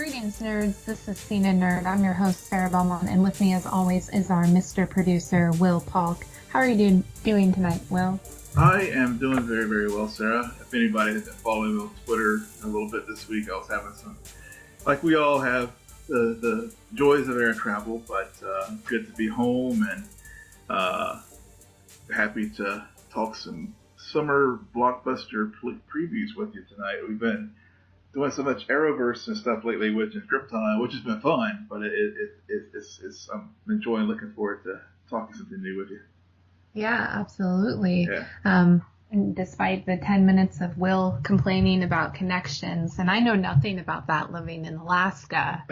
Greetings, nerds. This is Cena Nerd. I'm your host, Sarah Belmont, and with me, as always, is our Mr. Producer, Will Polk. How are you doing tonight, Will? I am doing very, very well, Sarah. If anybody has been following me on Twitter a little bit this week, I was having some, like we all have, the joys of air travel, but good to be home and happy to talk some summer blockbuster previews with you tonight. We've been doing so much Arrowverse and stuff lately, which is Grip Time, which has been fun, but it's I'm enjoying, looking forward to talking something new with you. Yeah, absolutely. Yeah. And despite the 10 minutes of Will complaining about connections, and I know nothing about that living in Alaska,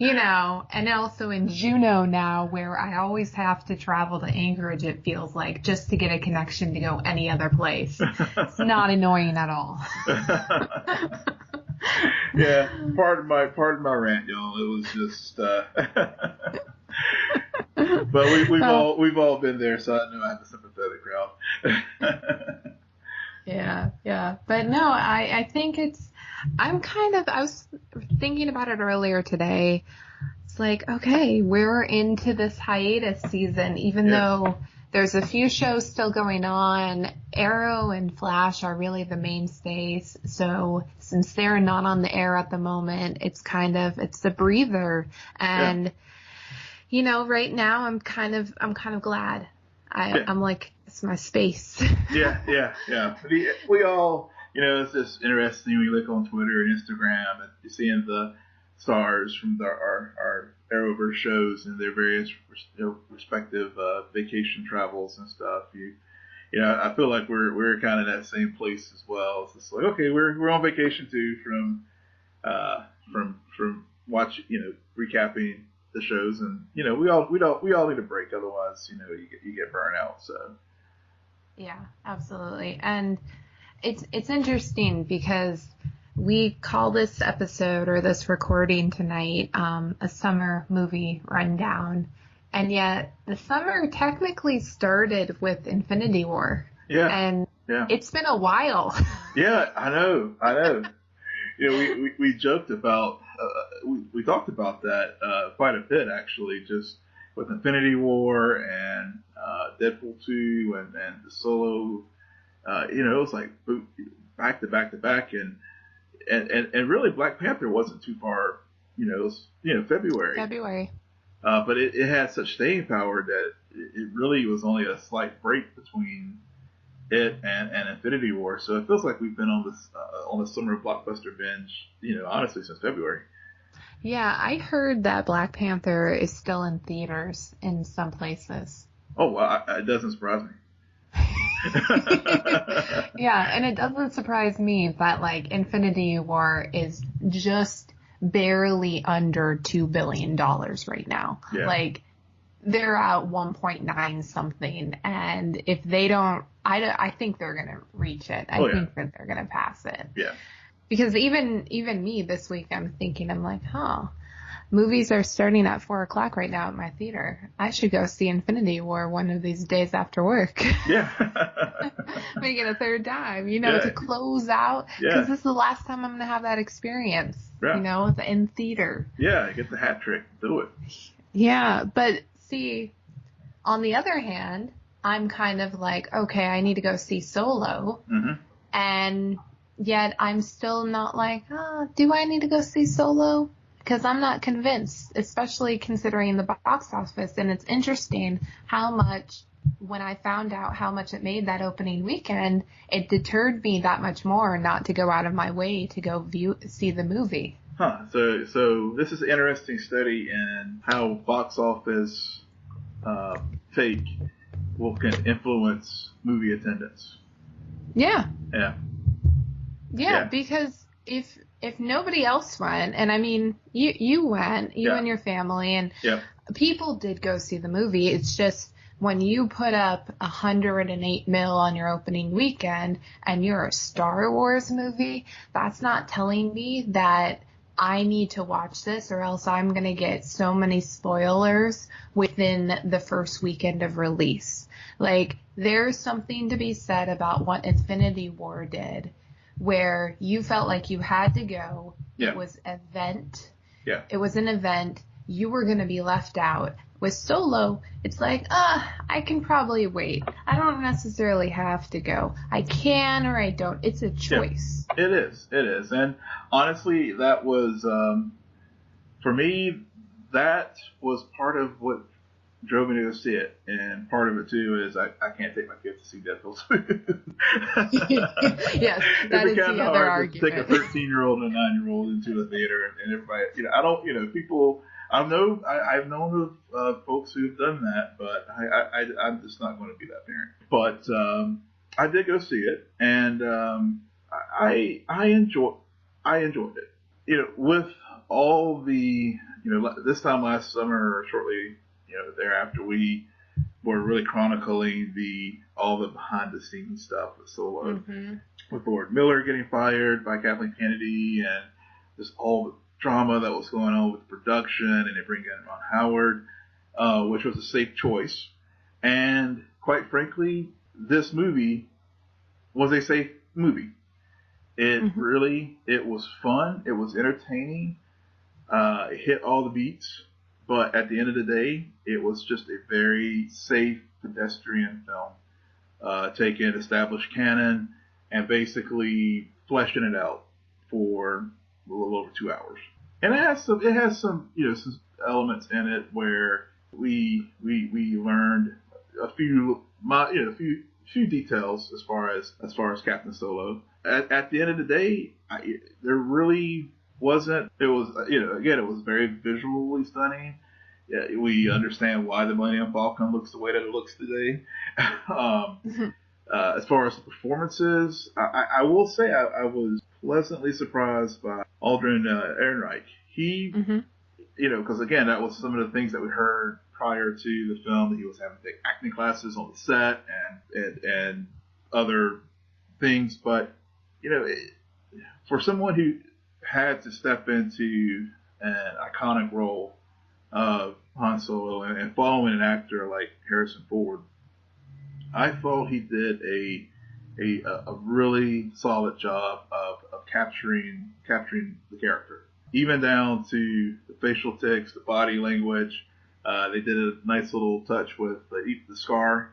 and also in Juneau now, where I always have to travel to Anchorage, it feels like, just to get a connection to go any other place. It's not annoying at all. Yeah, pardon my rant, y'all. It was just... But we've all been there, so I know I have a sympathetic crowd. Yeah. But no, I think I was thinking about it earlier today. It's like, okay, we're into this hiatus season, even though there's a few shows still going on. Arrow and Flash are really the mainstays. So since they're not on the air at the moment, it's a breather. And right now I'm kind of glad. I'm like, it's my space. Yeah. We all, it's just interesting when you look on Twitter and Instagram and you're seeing the stars from our Arrowverse shows and their various respective vacation travels and stuff. I feel like we're kind of in that same place as well. It's just like, okay, we're on vacation too from watching, recapping the shows, and we all need a break, otherwise you get burnt out. So yeah, absolutely. And it's interesting because we call this episode, or this recording tonight, a summer movie rundown, and yet the summer technically started with Infinity War. And it's been a while. Yeah, I know. We joked about, we talked about that quite a bit, actually, just with Infinity War and Deadpool 2 and the Solo. It was like back to back, and really Black Panther wasn't too far. It was February. But it had such staying power that it really was only a slight break between it and Infinity War, so it feels like we've been on the summer blockbuster binge, honestly, since February. Yeah, I heard that Black Panther is still in theaters in some places. Oh, well, it doesn't surprise me. Yeah, and it doesn't surprise me that Infinity War is just barely under $2 billion right now. Yeah. They're at 1.9 something, and if they don't, I think they're gonna reach it. I think that they're gonna pass it. Yeah. Because even me this week, I'm like, movies are starting at 4:00 right now at my theater. I should go see Infinity War one of these days after work. Yeah. Make it a third time, to close out. Because this is the last time I'm gonna have that experience. Yeah. In theater. Yeah, get the hat trick. Do it. Yeah, but see, on the other hand, I'm kind of like, okay, I need to go see Solo. Mm-hmm. And yet I'm still not like, do I need to go see Solo? Because I'm not convinced, especially considering the box office. And it's interesting how much, when I found out how much it made that opening weekend, it deterred me that much more not to go out of my way to go see the movie. So this is an interesting study in how box office fake can influence movie attendance. Yeah. Yeah. Yeah, because if nobody else went, and I mean, you went, and your family, and people did go see the movie. It's just when you put up $108 million on your opening weekend and you're a Star Wars movie, that's not telling me that I need to watch this or else I'm going to get so many spoilers within the first weekend of release. There's something to be said about what Infinity War did, where you felt like you had to go, It was event. Yeah. It was an event. You were going to be left out. With Solo, it's like, I can probably wait. I don't necessarily have to go. I can or I don't. It's a choice. Yeah, it is. And honestly, that was, for me, that was part of what drove me to go see it. And part of it, too, is I can't take my kids to see Deadpool. Yes, that is the other argument. Take a 13-year-old and a 9-year-old into the theater and everybody, I don't, people... I've known of folks who've done that, but I'm just not going to be that parent. But I did go see it, and I enjoyed it. With all the, this time last summer or shortly, thereafter, we were really chronicling all the behind the scenes stuff with Solo, with Lord Miller getting fired by Kathleen Kennedy, and just all the drama that was going on with the production, and they bring in Ron Howard, which was a safe choice. And quite frankly, this movie was a safe movie. It was fun. It was entertaining. It hit all the beats. But at the end of the day, it was just a very safe pedestrian film, taking established canon and basically fleshing it out for a little over 2 hours. And it has some some elements in it where we learned a few details as far as Captain Solo. At the end of the day, there really wasn't. It was again, it was very visually stunning. Yeah, we understand why the Millennium Falcon looks the way that it looks today. As far as the performances, I will say I was pleasantly surprised by Aldrin Ehrenreich. He, because again, that was some of the things that we heard prior to the film, that he was having to take acting classes on the set and other things. But, for someone who had to step into an iconic role of Han Solo and following an actor like Harrison Ford, I thought he did a really solid job of capturing the character, even down to the facial tics, the body language. They did a nice little touch with the scar.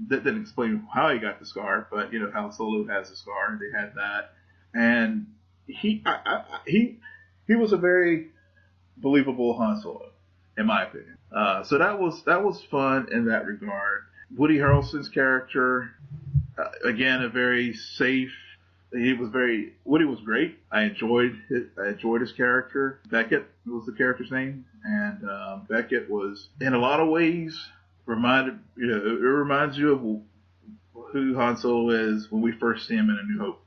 That didn't explain how he got the scar, but how Solo has a scar. They had that, and he was a very believable Han Solo, in my opinion. So that was fun in that regard. Woody Harrelson's character, again, a very safe. Woody was great. I enjoyed his character. Beckett was the character's name, and Beckett was, in a lot of ways, it reminds you of who Han Solo is when we first see him in A New Hope.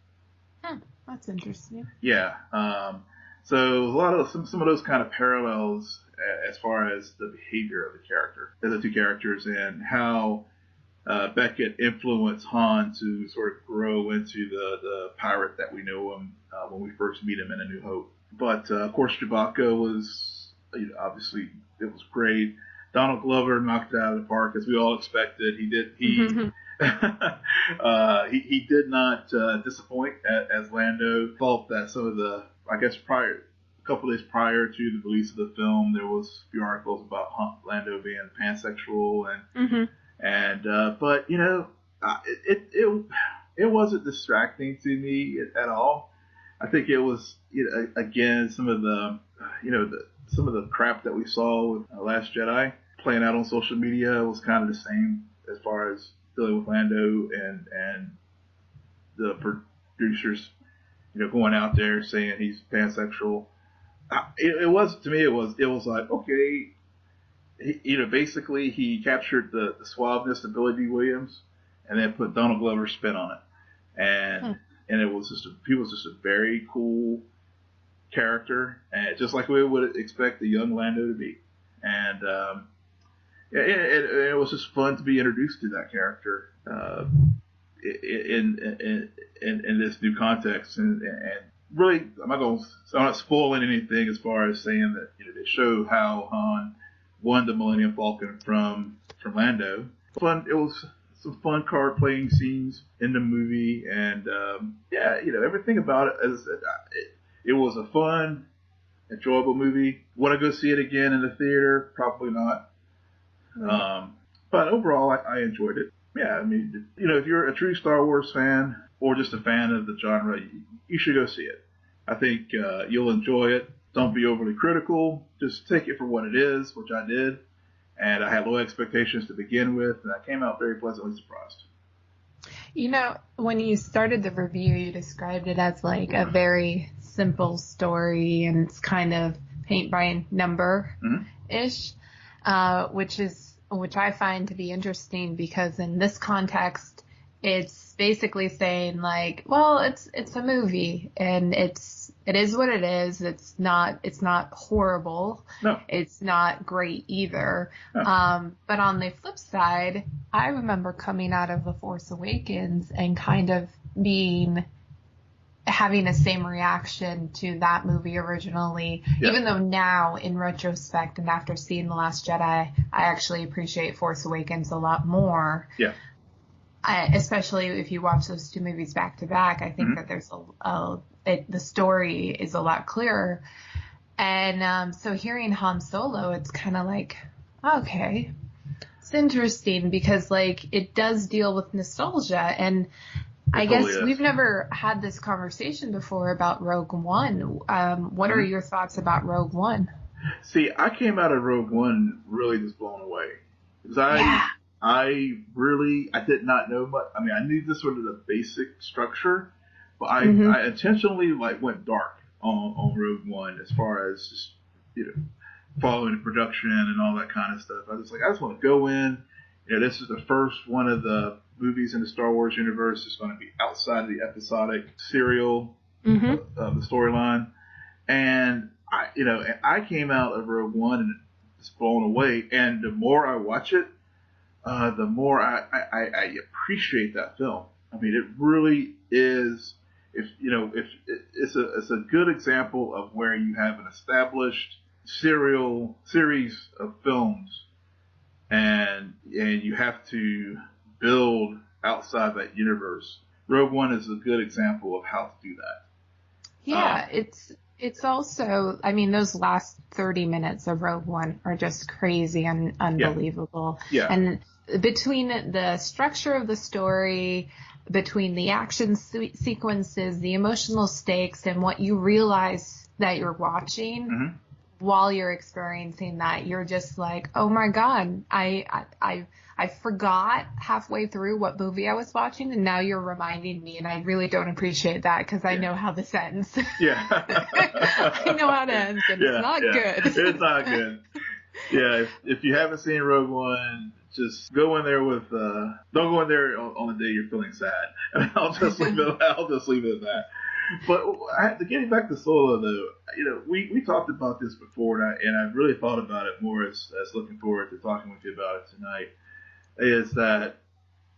That's interesting. Yeah. So a lot of some of those kind of parallels as far as the behavior of the two characters, and how Beckett influenced Han to sort of grow into the pirate that we know him when we first meet him in A New Hope. But of course, Chewbacca was, obviously, it was great. Donald Glover knocked it out of the park, as we all expected. He did. He did not disappoint as Lando. Thought that some of the, I guess, a couple days prior to the release of the film, there was a few articles about Lando being pansexual but it wasn't distracting to me at all. I think it was, again, some of the crap that we saw with Last Jedi playing out on social media was kind of the same, as far as dealing with Lando and the producers, going out there saying he's pansexual. It was, to me, it was like, okay, basically he captured the suaveness of Billy D. Williams and then put Donald Glover's spin on it, and it was he was just a very cool character, and just like we would expect the young Lando to be, and it was just fun to be introduced to that character in this new context, and really, I'm not spoiling anything as far as saying that they show how Han won the Millennium Falcon from Lando. Fun. It was some fun card playing scenes in the movie, and everything about it. it was a fun, enjoyable movie. Want to go see it again in the theater? Probably not. Right. But overall, I enjoyed it. Yeah, I mean, if you're a true Star Wars fan or just a fan of the genre, you should go see it. I think you'll enjoy it. Don't be overly critical. Just take it for what it is, which I did. And I had low expectations to begin with, and I came out very pleasantly surprised. When you started the review, you described it as like a very simple story, and it's kind of paint by number-ish, which I find to be interesting because in this context, it's basically saying like, well, it's a movie and it is what it is. It's not horrible. No. It's not great either. No. But on the flip side, I remember coming out of The Force Awakens and kind of having the same reaction to that movie originally, even though now in retrospect and after seeing The Last Jedi, I actually appreciate Force Awakens a lot more. Yeah. Especially if you watch those two movies back to back, I think that there's the story is a lot clearer. And so hearing Han Solo, it's kind of like, okay, it's interesting because like it does deal with nostalgia. And I guess we've never had this conversation before about Rogue One. What are your thoughts about Rogue One? See, I came out of Rogue One really just blown away. Because I did not know much. I mean, I knew this sort of the basic structure, but I intentionally went dark on Rogue One as far as just, following the production and all that kind of stuff. I just want to go in. This is the first one of the movies in the Star Wars universe. It's going to be outside of the episodic serial of the storyline. And I came out of Rogue One and just blown away. And the more I watch it, the more I appreciate that film. I mean, it really is. If it's a good example of where you have an established series of films, and you have to build outside that universe. Rogue One is a good example of how to do that. Yeah, it's also, I mean, those last 30 minutes of Rogue One are just crazy and unbelievable. Yeah. And between the structure of the story, between the action sequences, the emotional stakes, and what you realize that you're watching while you're experiencing that, you're just like, oh my God, I forgot halfway through what movie I was watching, and now you're reminding me, and I really don't appreciate that because I know how this ends. Yeah. I know how it ends, and it's not good. It's not good. Yeah, if you haven't seen Rogue One, just go in there with, don't go in there on the day you're feeling sad. I'll just leave it at that. But getting back to Solo, though, we talked about this before, and I really thought about it more as looking forward to talking with you about it tonight, is that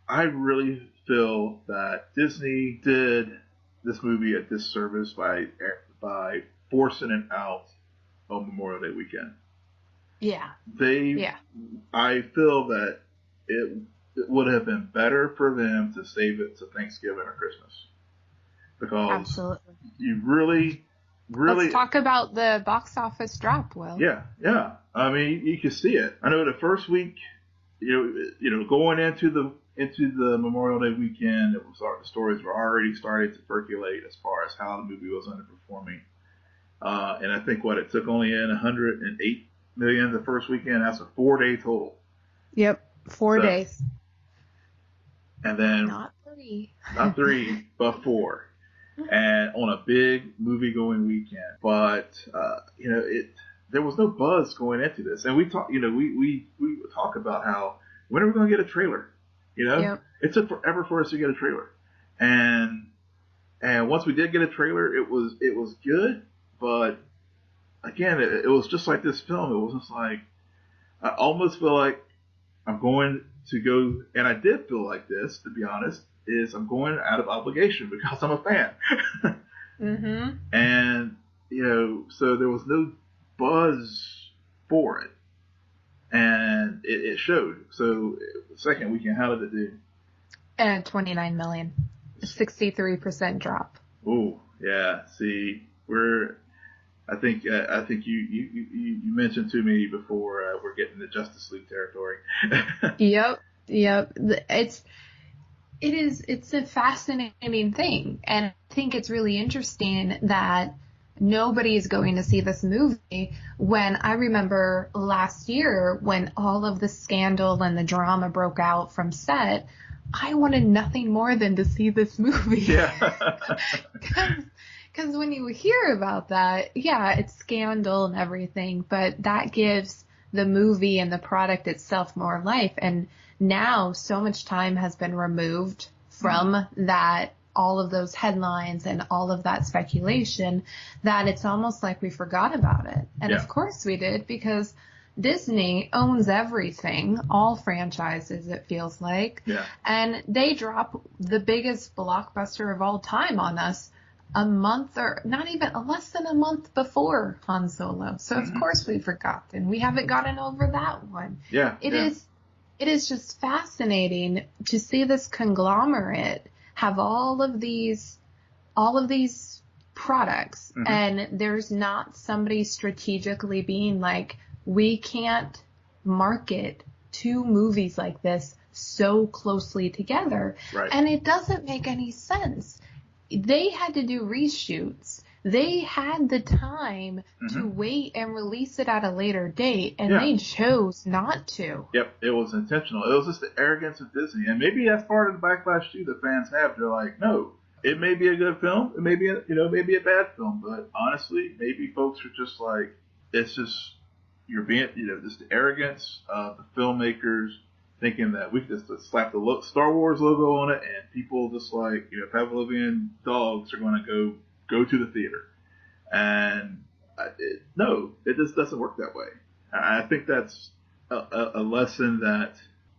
I really feel that Disney did this movie a disservice by forcing it out on Memorial Day weekend. Yeah. I feel that it would have been better for them to save it to Thanksgiving or Christmas. Because absolutely, you really. Let's talk about the box office drop, Will. Yeah. I mean, you can see it. I know the first week, going into the Memorial Day weekend, the stories were already starting to percolate as far as how the movie was underperforming. And I think it took only in 108 million the first weekend. That's a 4-day total. Yep, 4 days. And then not three, but 4. And on a big movie-going weekend, but there was no buzz going into this, and we talk about how when are we going to get a trailer? It took forever for us to get a trailer, and once we did get a trailer, it was good, but again, it was just like this film. It was just like I almost feel like I'm going to go, and I did feel like this, to be honest. Is I'm going out of obligation because I'm a fan. And, so there was no buzz for it. And it showed. So the second weekend, how did it do? 29 million. 63% drop. Oh, yeah. See, you mentioned to me before we're getting the Justice League territory. Yep. It's a fascinating thing. And I think it's really interesting that nobody is going to see this movie when I remember last year when all of the scandal and the drama broke out from set, I wanted nothing more than to see this movie. Yeah. Because when you hear about that, yeah, it's scandal and everything, but that gives the movie and the product itself more life. And now so much time has been removed from that, all of those headlines and all of that speculation, that it's almost like we forgot about it. And of course we did, because Disney owns everything, all franchises, it feels like. Yeah. And they drop the biggest blockbuster of all time on us a month, or not even, less than a month before Han Solo. So of course we forgot, and we haven't gotten over that one. Yeah. It is just fascinating to see this conglomerate have all of these products, and there's not somebody strategically being like, we can't market two movies like this so closely together. Right. And it doesn't make any sense. They had to do reshoots. They had the time to wait and release it at a later date, and they chose not to. Yep, it was intentional. It was just the arrogance of Disney. And maybe that's part of the backlash, too, that fans have. They're like, no, it may be a good film. It may be maybe a bad film. But honestly, maybe folks are just like, it's just, you're being, just the arrogance of the filmmakers thinking that we could just slap the Star Wars logo on it, and people just like, Pavlovian dogs are going to go to the theater. And no, it just doesn't work that way. I think that's a lesson that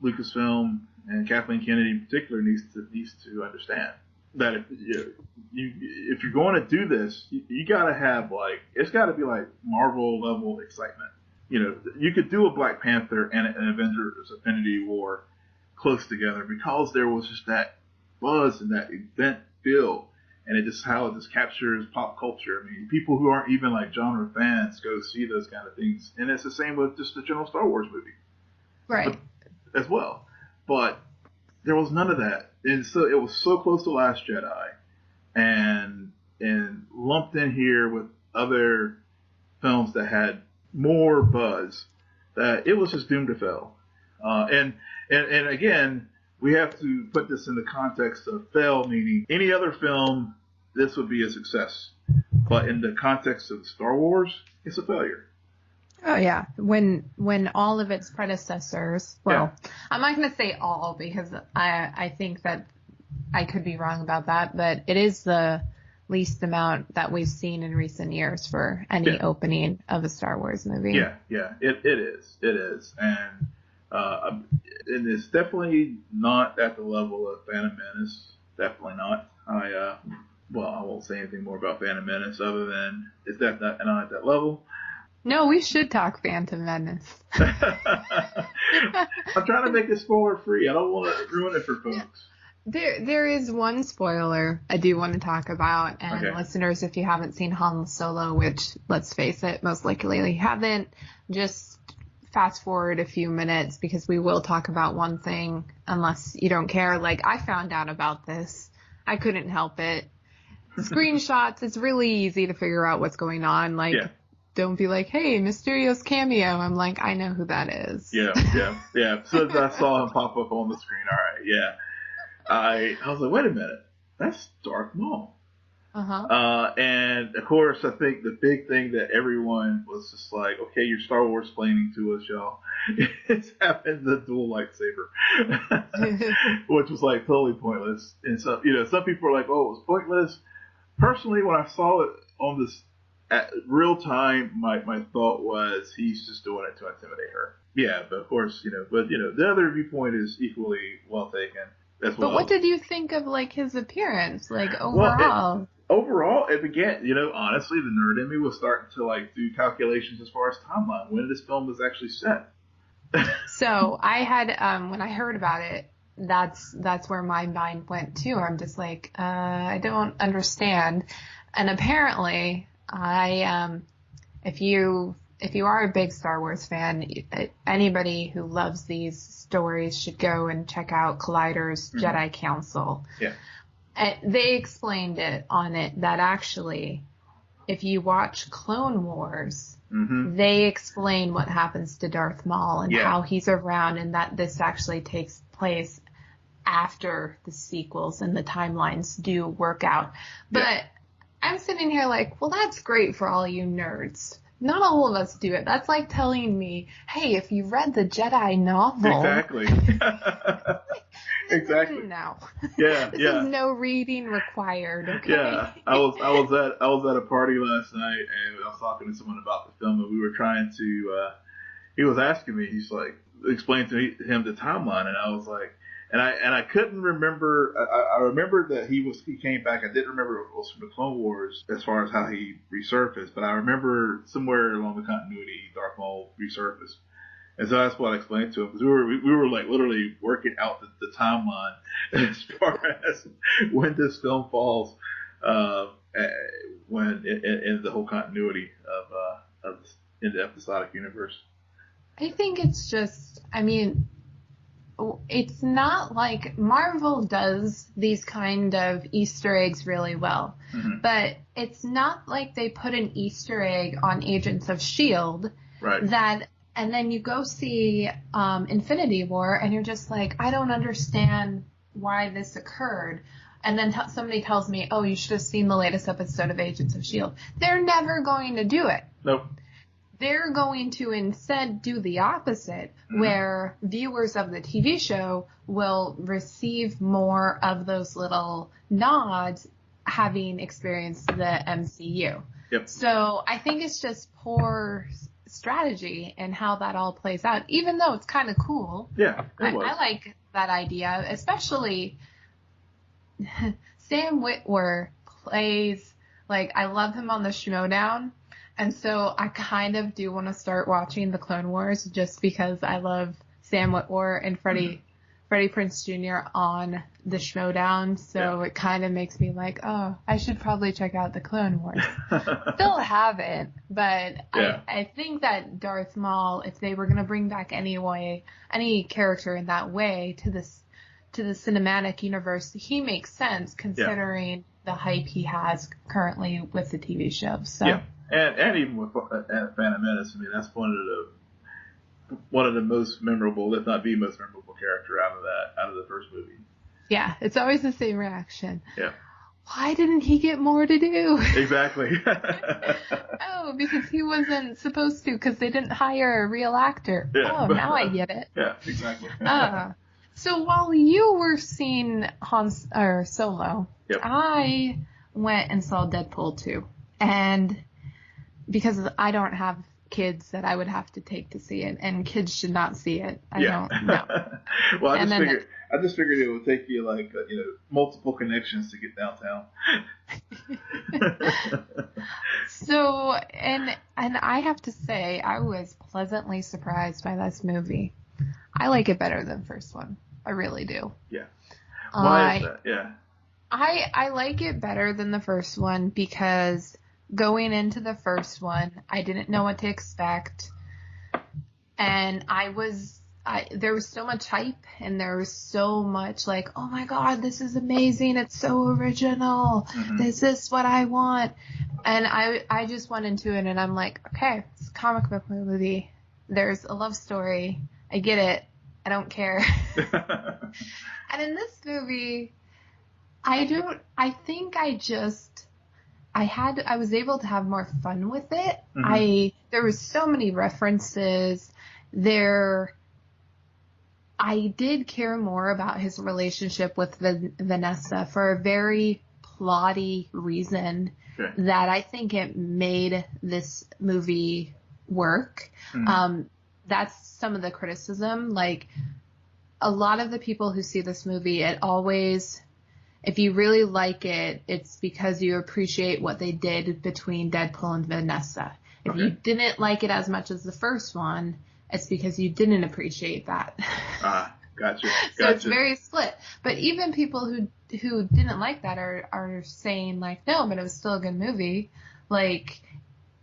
Lucasfilm and Kathleen Kennedy in particular needs to understand. That if you're going to do this, you got to have it's got to be like Marvel level excitement. You could do a Black Panther and an Avengers Infinity War close together because there was just that buzz and that event feel, and it just captures pop culture. I mean, people who aren't even like genre fans go see those kind of things, and it's the same with just the general Star Wars movie, right? As well. But there was none of that, and so it was so close to Last Jedi, and lumped in here with other films that had more buzz, that it was just doomed to fail. And again, we have to put this in the context of fail, meaning any other film, this would be a success. But in the context of Star Wars, it's a failure. Oh yeah, when all of its predecessors, I'm not going to say all, because I think that I could be wrong about that, but it is the least amount that we've seen in recent years for any opening of a Star Wars movie. Yeah, it is, and it's definitely not at the level of Phantom Menace. Definitely not. I won't say anything more about Phantom Menace other than it's not at that level. No, we should talk Phantom Menace. I'm trying to make it spoiler free. I don't want to ruin it for folks. There is one spoiler I do want to talk about, and listeners, if you haven't seen Han Solo, which, let's face it, most likely you haven't, just fast forward a few minutes, because we will talk about one thing, unless you don't care. Like, I found out about this. I couldn't help it. Screenshots, it's really easy to figure out what's going on. Don't be like, hey, Mysterio's cameo. I'm like, I know who that is. Yeah. So I saw him pop up on the screen. All right, yeah. I was like, wait a minute, that's Darth Maul. And of course, I think the big thing that everyone was just like, okay, you're Star Wars explaining to us, y'all. It's having the dual lightsaber, which was like totally pointless. And so, some people are like, oh, it was pointless. Personally, when I saw it on this at real time, my thought was he's just doing it to intimidate her. Yeah, but of course, the other viewpoint is equally well taken. But what did you think of his appearance, overall? Overall, it began, honestly, the nerd in me was starting to do calculations as far as timeline, when this film was actually set. So I had, when I heard about it, that's where my mind went too. I'm just like, I don't understand. And apparently, If you are a big Star Wars fan, anybody who loves these stories should go and check out Collider's Jedi Council. Yeah. They explained it that actually, if you watch Clone Wars, they explain what happens to Darth Maul and how he's around, and that this actually takes place after the sequels and the timelines do work out. But I'm sitting here like, well, that's great for all you nerds. Not all of us do it. That's like telling me, hey, if you read the Jedi novel. Exactly. Exactly. No. Yeah. This is no reading required. Okay. Yeah. I was at a party last night, and I was talking to someone about the film, and we were trying to. He was asking me. He's like, explain to him the timeline, and I was like. And I couldn't remember. I remembered that he came back. I didn't remember if it was from the Clone Wars as far as how he resurfaced, but I remember somewhere along the continuity Darth Maul resurfaced, and so that's what I explained to him, because we were like literally working out the timeline as far as when this film falls, when in the whole continuity of in the episodic universe. I think it's just. I mean. It's not like Marvel does these kind of Easter eggs really well, but it's not like they put an Easter egg on Agents of S.H.I.E.L.D. Right. And then you go see Infinity War and you're just like, I don't understand why this occurred. And then somebody tells me, oh, you should have seen the latest episode of Agents of S.H.I.E.L.D. They're never going to do it. Nope. They're going to instead do the opposite, where viewers of the TV show will receive more of those little nods having experienced the MCU. Yep. So I think it's just poor strategy and how that all plays out, even though it's kind of cool. Yeah, it was. I like that idea, especially Sam Witwer plays, like, I love him on the Schmodown. And so I kind of do want to start watching the Clone Wars just because I love Sam Witwer and Freddie Prinze Jr. on the Schmodown. So it kind of makes me like, oh, I should probably check out the Clone Wars. Still haven't, but I think that Darth Maul, if they were going to bring back any character in that way to the cinematic universe, he makes sense considering the hype he has currently with the TV show. So. Yeah. And even with Phantom Menace, I mean, that's one of the most memorable, if not the most memorable character out of the first movie. Yeah, it's always the same reaction. Yeah. Why didn't he get more to do? Exactly. Oh, because he wasn't supposed to, because they didn't hire a real actor. Yeah. Oh, now I get it. Yeah, exactly. So while you were seeing Solo, I went and saw Deadpool 2, and because I don't have kids that I would have to take to see it, and kids should not see it. I don't know. Well, I just figured it would take you like multiple connections to get downtown. So, and I have to say, I was pleasantly surprised by this movie. I like it better than the first one. I really do. Yeah. Why is that? Yeah. I like it better than the first one because going into the first one, I didn't know what to expect. And there was so much hype and there was so much like, oh my God, this is amazing. It's so original. This is what I want. And I just went into it and I'm like, okay, it's a comic book movie. There's a love story. I get it. I don't care. And in this movie, I was able to have more fun with it. There was so many references there. I did care more about his relationship with Vanessa for a very plotty reason that I think it made this movie work. That's some of the criticism. Like, a lot of the people who see this movie, if you really like it, it's because you appreciate what they did between Deadpool and Vanessa. If you didn't like it as much as the first one, it's because you didn't appreciate that. Gotcha. So it's very split. But even people who didn't like that are saying like, no, but it was still a good movie. Like,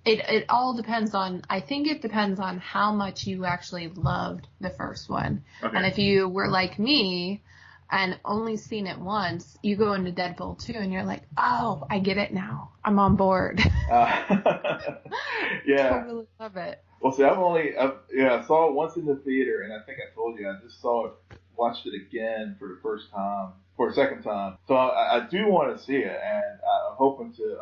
it all depends on, I think it depends on how much you actually loved the first one. Okay. And if you were like me and only seen it once, you go into Deadpool 2 and you're like, oh, I get it now. I'm on board. Yeah. Totally love it. Well, see, I saw it once in the theater, and I think I told you I just watched it again for a second time. So I do want to see it, and I'm hoping to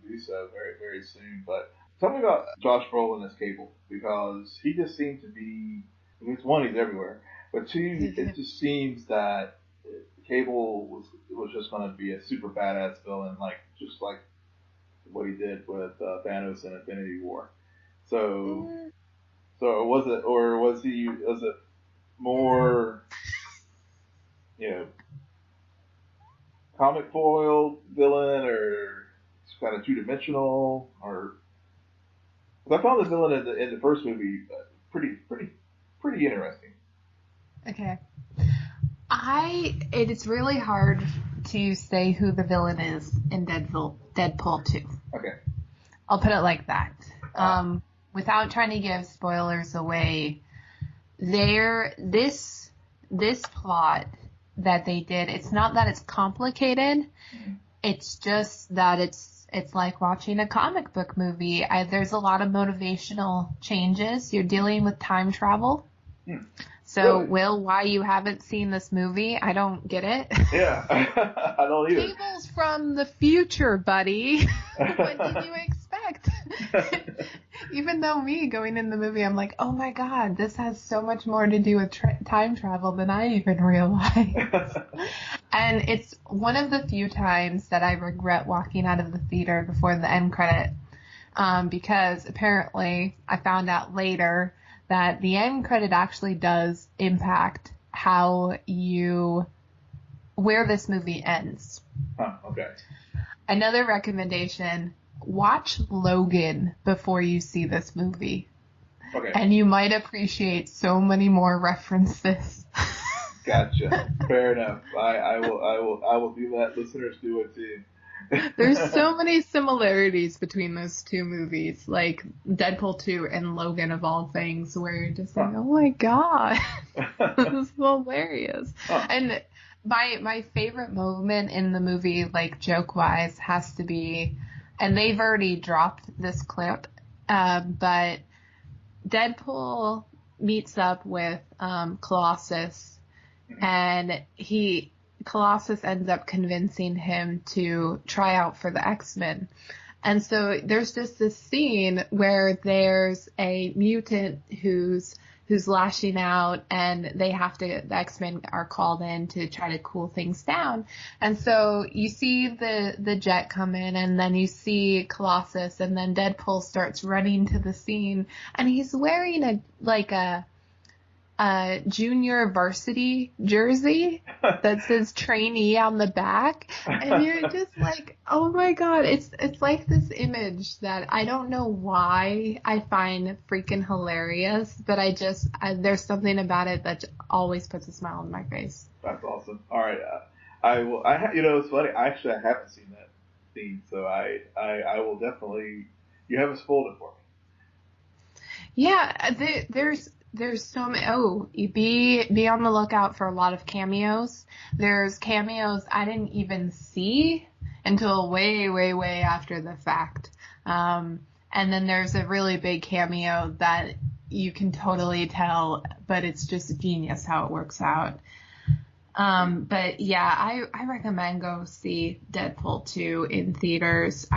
do so very, very soon. But tell me about Josh Brolin as Cable, because he just seems to be, I mean, one, he's everywhere, but two, it just seems that Cable was just going to be a super badass villain, just like what he did with Thanos in Infinity War. So was it more, comic foil villain, or kind of two-dimensional, or? Because I found the villain in the first movie pretty interesting. Okay. It is really hard to say who the villain is in Deadpool 2. Okay. I'll put it like that. Without trying to give spoilers away, this plot that they did, it's not that it's complicated, it's just that it's like watching a comic book movie. There's a lot of motivational changes. You're dealing with time travel. So, really? Will, why you haven't seen this movie, I don't get it. Yeah, I don't either. Cable's from the future, buddy. What did you expect? Even though me going in the movie, I'm like, oh my god, this has so much more to do with time travel than I even realized. And it's one of the few times that I regret walking out of the theater before the end credit, because apparently I found out later that the end credit actually does impact where this movie ends. Huh, okay. Another recommendation, watch Logan before you see this movie. Okay. And you might appreciate so many more references. Gotcha. Fair enough. I will do that. Listeners, do it too. There's so many similarities between those two movies, like Deadpool 2 and Logan of all things, where you're just like, oh my god, this is hilarious. And my favorite moment in the movie, like joke-wise, has to be, and they've already dropped this clip, but Deadpool meets up with Colossus, and Colossus ends up convincing him to try out for the X-Men. And so there's just this scene where there's a mutant who's lashing out, and the X-Men are called in to try to cool things down. And so you see the jet come in, and then you see Colossus, and then Deadpool starts running to the scene, and he's wearing a junior varsity jersey that says trainee on the back, and you're just like, oh my god, it's like this image that I don't know why I find freaking hilarious, but there's something about it that always puts a smile on my face. That's awesome. All right, it's funny. I haven't seen that scene, so I will definitely. You haven't spoiled it for me. Yeah, there's so many. Oh, you be on the lookout for a lot of cameos. There's cameos I didn't even see until way, way, way after the fact. And then there's a really big cameo that you can totally tell, but it's just genius how it works out. But yeah, I recommend go see Deadpool 2 in theaters.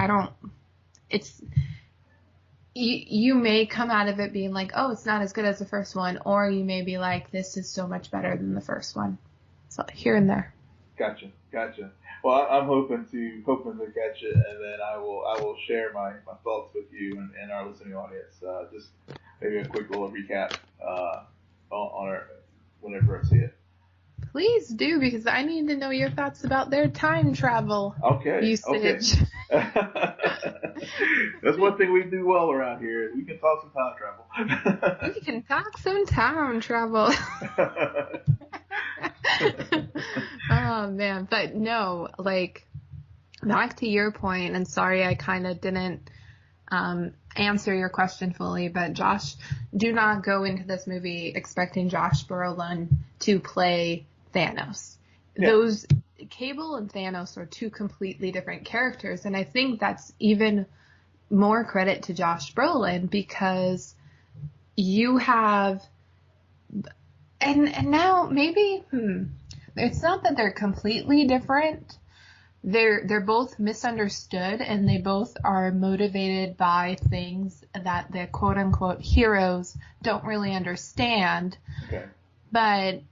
You may come out of it being like, oh, it's not as good as the first one, or you may be like, this is so much better than the first one. So here and there. Gotcha. Well, I'm hoping to catch it, and then I will share my thoughts with you and our listening audience. Just maybe a quick little recap on whenever I see it. Please do, because I need to know your thoughts about their time travel usage. Okay. That's one thing we do well around here. We can talk some time travel. We can talk some time travel. Oh, man. But no, like, back to your point, and sorry I kind of didn't answer your question fully, but do not go into this movie expecting Josh Brolin to play Thanos. Yeah. Those Cable and Thanos are two completely different characters, and I think that's even more credit to Josh Brolin, because you have, and now maybe it's not that they're completely different. They're both misunderstood, and they both are motivated by things that the quote unquote heroes don't really understand. Okay. But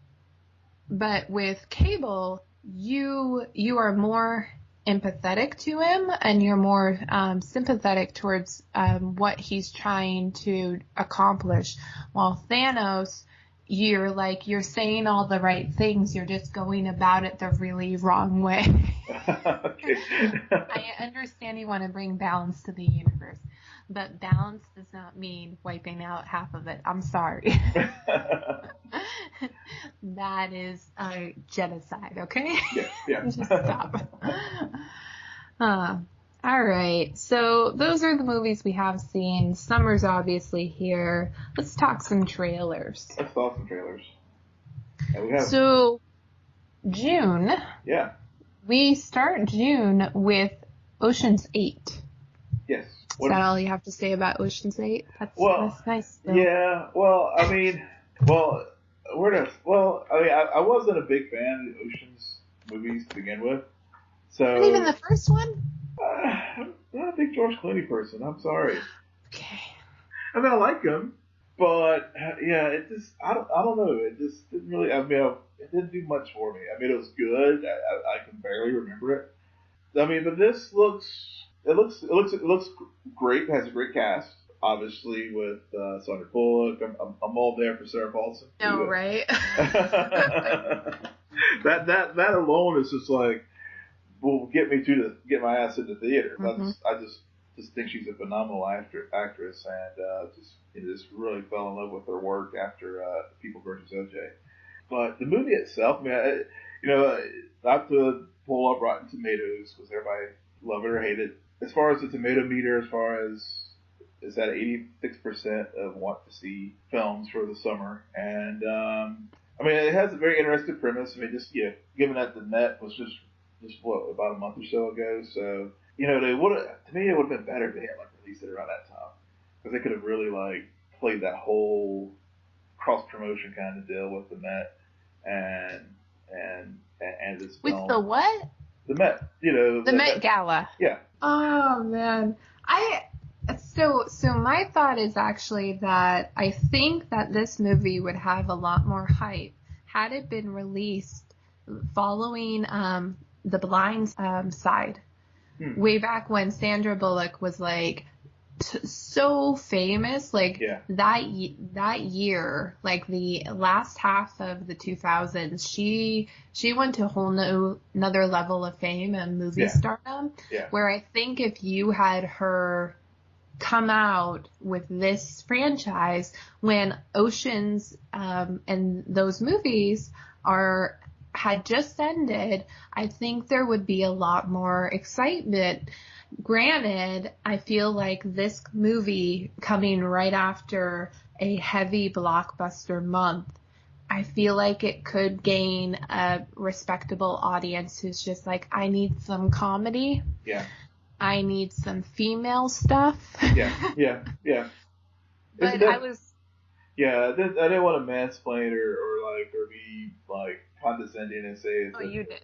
with Cable, you are more empathetic to him, and you're more sympathetic towards what he's trying to accomplish. While Thanos, you're saying all the right things, you're just going about it the really wrong way. Okay. I understand you want to bring balance to the universe, but balance does not mean wiping out half of it. I'm sorry. That is a genocide, okay? Yeah. Just stop. All right, so those are the movies we have seen. Summer's obviously here. Let's talk some trailers. Let's talk some trailers. And we have... So, June. Yeah. We start June with Ocean's 8. Yes. Is that all you have to say about Ocean's 8? That's nice. Though. Yeah. Well, I mean, I wasn't a big fan of the Ocean's movies to begin with. So. Not even the first one? I'm not a big George Clooney person. I'm sorry. Okay. I mean, I like him, but yeah, it just I don't know. It just didn't really. I mean, it didn't do much for me. I mean, it was good. I can barely remember it. I mean, but this looks great. It has a great cast, obviously, with Sandra Bullock. I'm all there for Sarah Paulson. No, right? that alone is just like will get me get my ass in the theater. Mm-hmm. I just think she's a phenomenal actress, and just really fell in love with her work after People vs. O.J. But the movie itself, I mean, not to pull up Rotten Tomatoes because everybody love it or hate it. As far as the tomato meter, as far as is that 86% of want to see films for the summer, and I mean, it has a very interesting premise. I mean, given that the net was just about a month or so ago, so they would have, to me, it would have been better if they had released it around that time, because they could have really played that whole cross promotion kind of deal with the Met and this film. With the what? The Met, the Met Gala. Yeah. Oh man, so my thought is actually that I think that this movie would have a lot more hype had it been released following the Blind Side, way back when Sandra Bullock was so famous, that year, the last half of the 2000s, she went to a whole another level of fame and movie stardom. Yeah. Where I think if you had her come out with this franchise when Oceans and those movies had just ended, I think there would be a lot more excitement. Granted, I feel like this movie coming right after a heavy blockbuster month, I feel like it could gain a respectable audience who's just I need some comedy. Yeah. I need some female stuff. Yeah. But I was... Yeah, I didn't want to mansplain or be condescending and say. Oh, you did.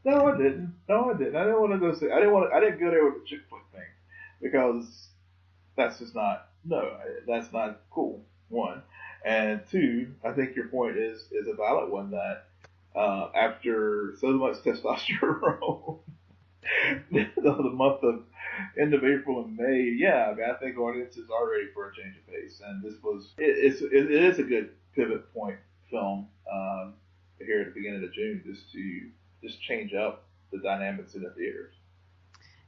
No, I didn't. I didn't want to go say. I didn't go there with the chick flick thing, because that's just not. No, that's not cool. One, and two, I think your point is a valid one, that after so much testosterone, the month of end of April and May, yeah, I mean, I think audiences are ready for a change of pace, and this was it is a good pivot point film here at the beginning of June, just change up the dynamics in the theaters.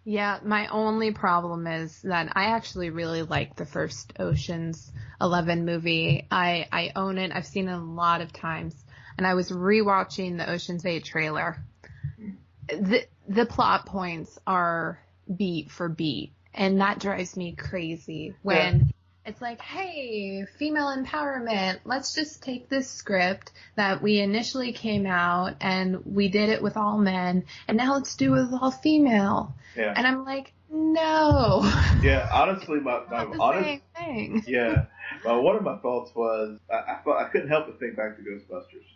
Yeah, my only problem is that I actually really like the first Ocean's 11 movie. I own it. I've seen it a lot of times, and I was rewatching the Ocean's 8 trailer. The plot points are beat for beat And that drives me crazy when it's like, hey, female empowerment, let's just take this script that we initially came out and we did it with all men, and now let's do it with all female. Yeah. And I'm like, no. Yeah, honestly, my same thing. Yeah. One of my thoughts was, I couldn't help but think back to Ghostbusters.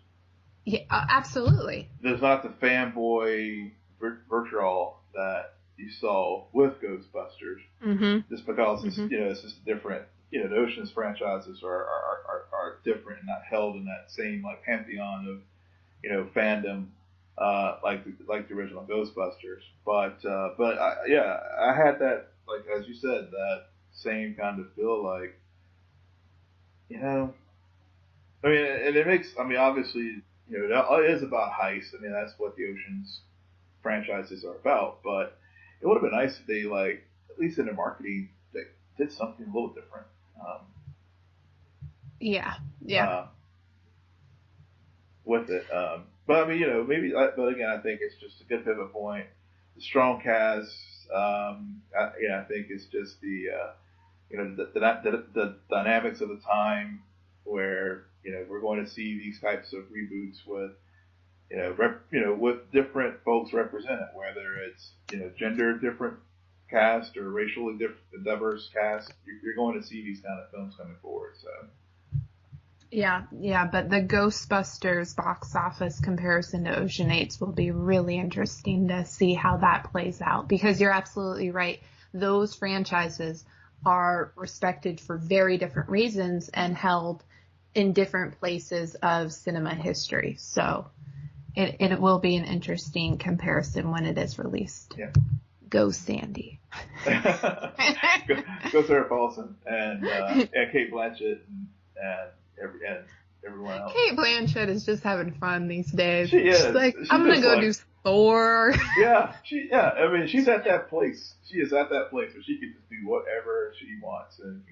Yeah, absolutely. There's not the fanboy vitriol that you saw with Ghostbusters, just because it's, it's just different. The Ocean's franchises are different and not held in that same like pantheon of fandom like the original Ghostbusters. But I had that, like as you said, that same kind of feel like I mean, and it makes, I mean, obviously, it is about heist. I mean, that's what the Ocean's franchises are about. But it would have been nice if they, like, at least in their marketing, they did something a little different. With it. But I mean, maybe, but again, I think it's just a good pivot point. The strong cast, I think it's just the dynamics of the time where we're going to see these types of reboots with with different folks represented, whether it's gender different cast or racially diverse cast. You're going to see these kind of films coming forward. So yeah, but the Ghostbusters box office comparison to Ocean 8's will be really interesting to see how that plays out, because you're absolutely right. Those franchises are respected for very different reasons and held in different places of cinema history. So it will be an interesting comparison when it is released. Yeah. Go Sandy. Go Sarah Paulson and Kate Blanchett and everyone else. Kate Blanchett is just having fun these days. She is. She's like, I'm gonna go do Thor. I mean, she's at that place. She is at that place where she can just do whatever she wants, and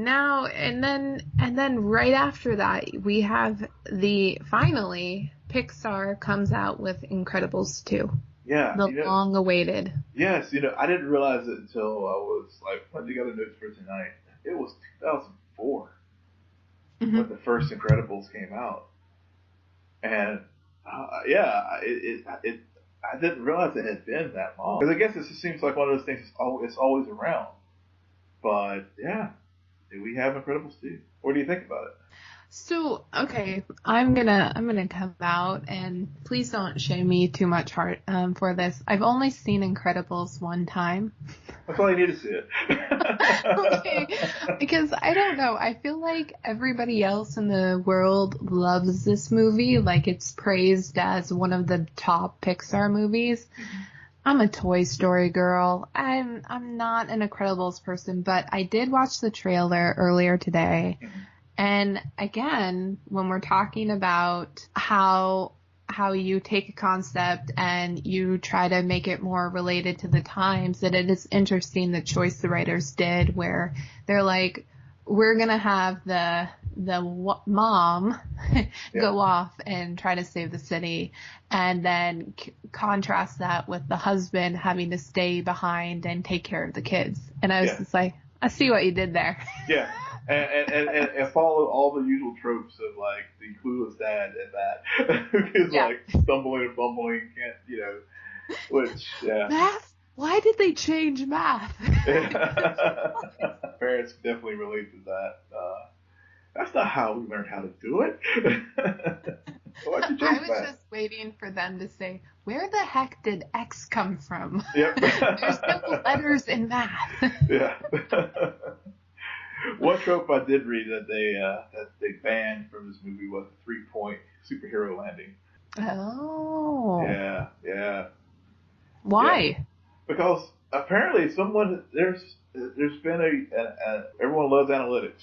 now and then right after that we have finally Pixar comes out with Incredibles 2. Yeah, the long awaited. Yes, I didn't realize it until I was like putting together notes for tonight. It was 2004 when the first Incredibles came out, and I didn't realize it had been that long. Because I guess it just seems like one of those things. It's always around. But yeah, we have Incredibles 2. What do you think about it? So, okay, I'm gonna come out, and please don't shame me too much for this. I've only seen Incredibles one time. That's all you need to see it. Okay, because I don't know. I feel like everybody else in the world loves this movie. Like, it's praised as one of the top Pixar movies. I'm a Toy Story girl. I'm not an Incredibles person, but I did watch the trailer earlier today. And again, when we're talking about how you take a concept and you try to make it more related to the times, that it is interesting the choice the writers did, where they're like, we're going to have the mom go off and try to save the city, and then contrast that with the husband having to stay behind and take care of the kids. And I was just like, I see what you did there. Yeah. And follow all the usual tropes of like the clueless dad and that who is like stumbling and bumbling, Math? Why did they change math? Parents definitely relate to that. That's not how we learned how to do it. I was just waiting for them to say, where the heck did X come from? Yep. There's no letters in math. Yeah. One trope I did read that they banned from this movie was the 3-point superhero landing. Oh. Yeah. Why? Yeah. Because apparently there's been everyone loves analytics,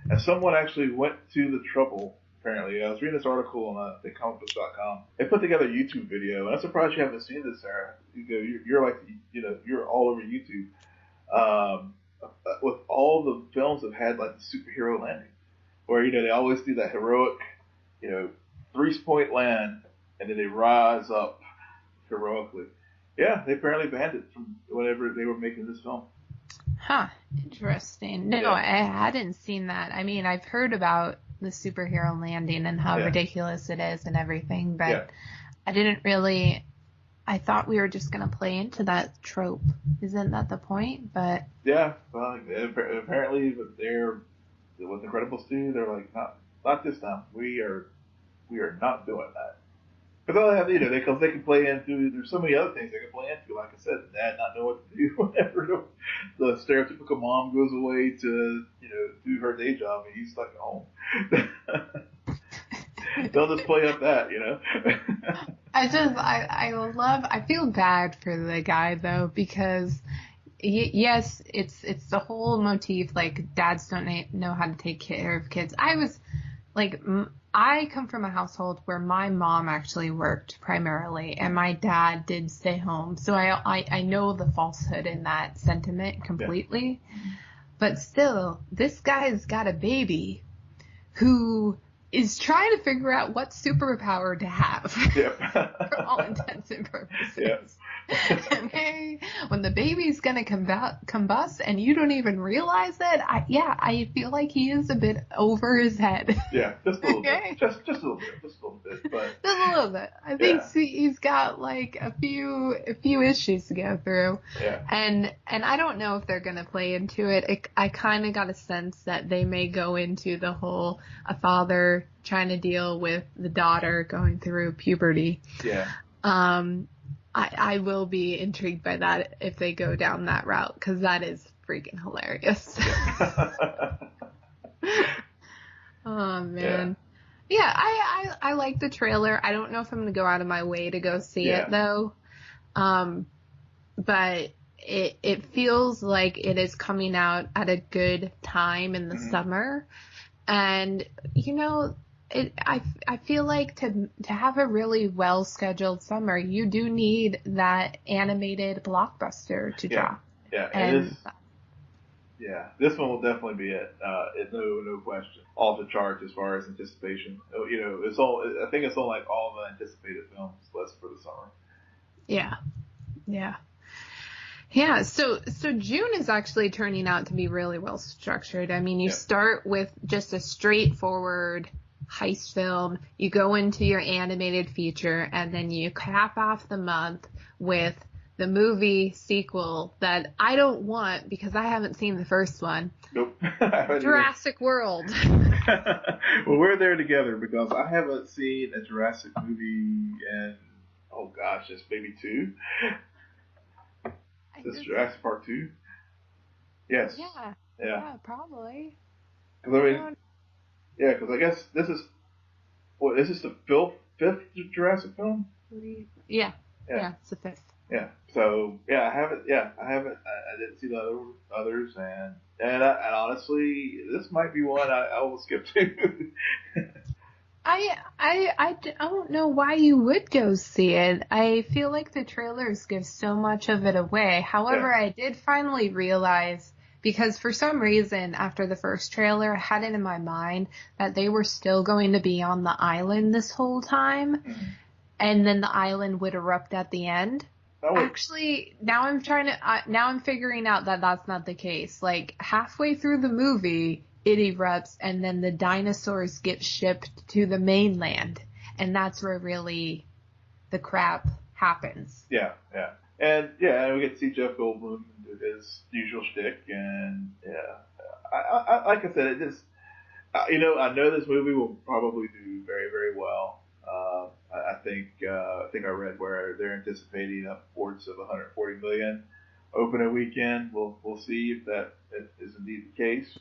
and someone actually went to the trouble. Apparently, I was reading this article on thecomicbooks.com. They put together a YouTube video, and I'm surprised you haven't seen this, Sarah. You're like you're all over YouTube. With all the films that have had like the superhero landing, where they always do that heroic, 3-point land, and then they rise up heroically. Yeah, they apparently banned it from whenever they were making this film. Huh. Interesting. No, Yeah. I hadn't seen that. I mean, I've heard about the superhero landing and how ridiculous it is and everything, but I didn't really. I thought we were just going to play into that trope. Isn't that the point? But yeah, well, apparently, with Incredibles 2, they're like, not this time. We are not doing that. Because they can play into. There's so many other things they can play into. Like I said, dad not know what to do whenever the stereotypical mom goes away to do her day job and he's stuck at home. They'll just play up that. I feel bad for the guy though, because yes, it's the whole motif, like dads don't know how to take care of kids. I come from a household where my mom actually worked primarily and my dad did stay home. So I know the falsehood in that sentiment completely. Yeah. But still, this guy's got a baby who is trying to figure out what superpower to have for all intents and purposes. Yeah. And when the baby's going to combust and you don't even realize it, I feel like he is a bit over his head. Yeah, just a little bit. Just a little bit. But just a little bit. I think he's got like a few issues to go through. Yeah. And I don't know if they're going to play into it. I kind of got a sense that they may go into the whole a father trying to deal with the daughter going through puberty. Yeah. I will be intrigued by that if they go down that route, because that is freaking hilarious. Oh, man. Yeah, I like the trailer. I don't know if I'm going to go out of my way to go see it, though. But it feels like it is coming out at a good time in the summer. And, I feel like to have a really well scheduled summer, you do need that animated blockbuster to drop. Yeah, this one will definitely be it. No question. Off the charts as far as anticipation. I think it's on like all the anticipated films list for the summer. Yeah, so June is actually turning out to be really well structured. I mean, you start with just a straightforward heist film, you go into your animated feature, and then you cap off the month with the movie sequel that I don't want because I haven't seen the first one. Nope. Jurassic World. Well, we're there together because I haven't seen a Jurassic movie in, oh gosh, it's maybe 2. This is Jurassic Park 2? Yes. Yeah, probably. Because because I guess this is the fifth Jurassic film? Yeah, it's the 5th. Yeah. So I haven't. I didn't see the others, and honestly, this might be one I will skip to. I don't know why you would go see it. I feel like the trailers give so much of it away. However, I did finally realize, because for some reason after the first trailer, I had it in my mind that they were still going to be on the island this whole time, and then the island would erupt at the end. Actually, now I'm figuring out that that's not the case. Like halfway through the movie, it erupts, and then the dinosaurs get shipped to the mainland, and that's where really the crap happens. Yeah. And we get to see Jeff Goldblum do his usual shtick, and I like I said, it just I know this movie will probably do very, very well. I think I read where they're anticipating upwards of 140 million opening weekend. We'll see if that is indeed the case.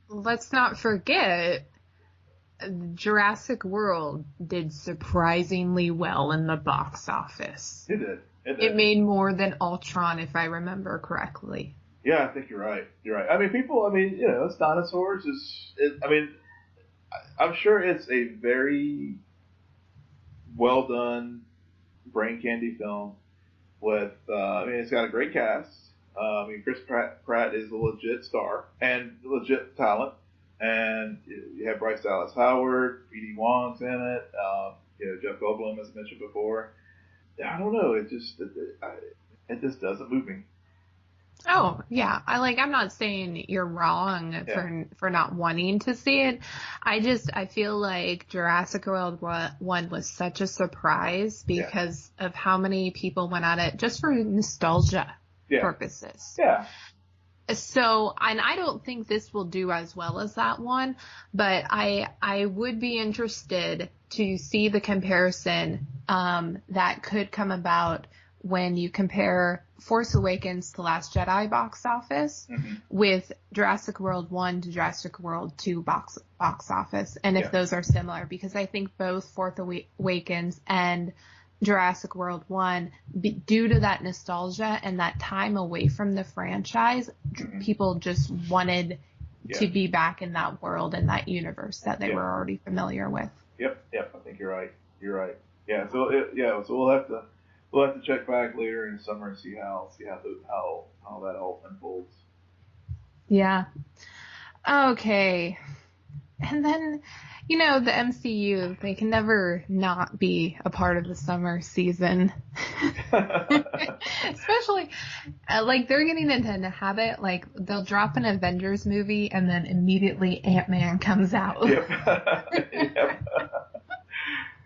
Let's not forget, Jurassic World did surprisingly well in the box office. It did. It made more than Ultron, if I remember correctly. Yeah, I think you're right. I mean, it's dinosaurs. I'm sure it's a very well done brain candy film with, it's got a great cast. Chris Pratt is a legit star and legit talent. And you have Bryce Dallas Howard, B.D. Wong's in it, Jeff Goldblum, as I mentioned before. I don't know. It just doesn't move me. Oh, yeah. I'm not saying you're wrong Yeah. for not wanting to see it. I feel like Jurassic World 1 was such a surprise Yeah. because of how many people went at it just for nostalgia purposes. Yeah. So, and I don't think this will do as well as that one, but I would be interested to see the comparison, that could come about when you compare Force Awakens to Last Jedi box office with Jurassic World 1 to Jurassic World 2 box office, and if those are similar, because I think both Force Awakens and Jurassic World 1, due to that nostalgia and that time away from the franchise, people just wanted to be back in that world and that universe that they were already familiar with. Yep. I think you're right. Yeah. So we'll have to check back later in the summer and see how that all unfolds. Yeah. Okay. And then, the MCU, they can never not be a part of the summer season. Especially, they're getting into a habit, they'll drop an Avengers movie and then immediately Ant-Man comes out. Yep.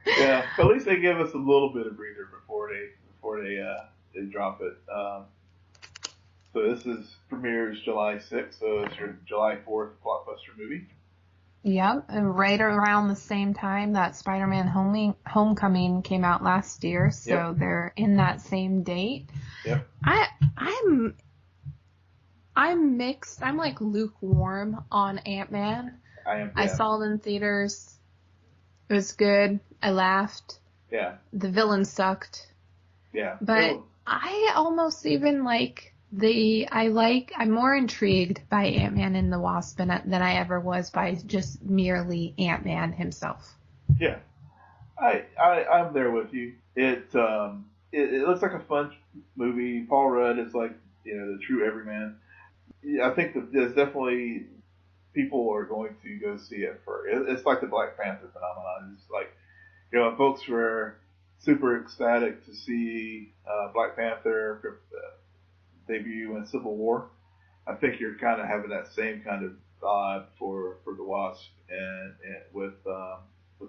Yeah, but at least they give us a little bit of breather before they drop it. So this premieres July 6th, so it's your July 4th blockbuster movie. Yep, and right around the same time that Spider-Man Homecoming came out last year, so they're in that same date. Yep. I'm mixed. I'm lukewarm on Ant-Man. I am. Yeah. I saw it in theaters. It was good. I laughed. Yeah. The villain sucked. Yeah. But I almost even I'm more intrigued by Ant-Man and the Wasp than I ever was by just merely Ant-Man himself. Yeah. I'm there with you. It looks like a fun movie. Paul Rudd is the true everyman. I think that there's definitely people are going to go see it it's like the Black Panther phenomenon. It's folks were super ecstatic to see Black Panther debut in Civil War. I think you're kind of having that same kind of vibe for the Wasp and with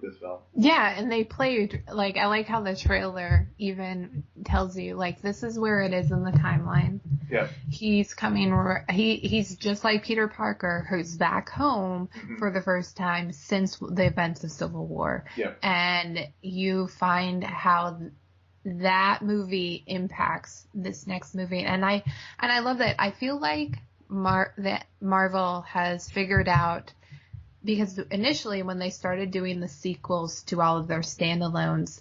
this film. Yeah, and they played I like how the trailer even tells you this is where it is in the timeline. Yeah. He's coming. He's just like Peter Parker, who's back home for the first time since the events of Civil War. Yeah. And you find how that movie impacts this next movie, and I love that. I feel like that Marvel has figured out, because initially when they started doing the sequels to all of their standalones,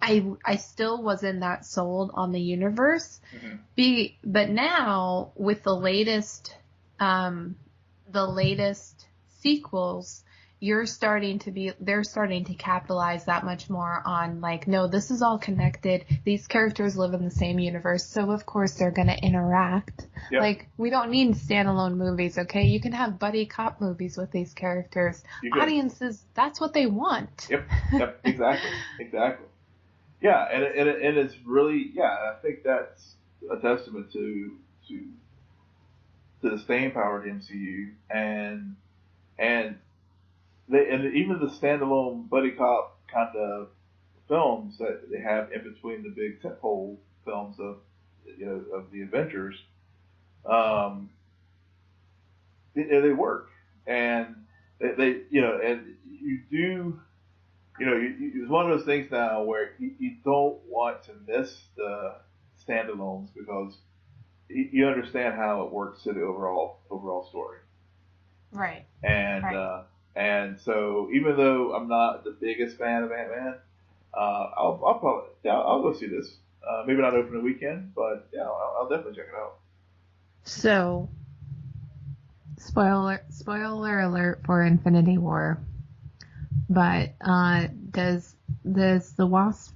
I still wasn't that sold on the universe. But now with the latest sequels, they're starting to capitalize that much more on no, this is all connected. These characters live in the same universe, so of course they're going to interact. Yep. We don't need standalone movies, okay? You can have buddy cop movies with these characters. Audiences, that's what they want. Yep, exactly. Yeah, and it's really, I think that's a testament to the staying power of the MCU and even the standalone buddy cop kind of films that they have in between the big tentpole films of the Avengers, they work, and they and you do. It's one of those things now where you don't want to miss the standalones because you understand how it works to the overall story. Right. And so even though I'm not the biggest fan of Ant-Man, I'll go see this. Maybe not opening weekend, but I'll definitely check it out. So, spoiler alert for Infinity War. But does the Wasp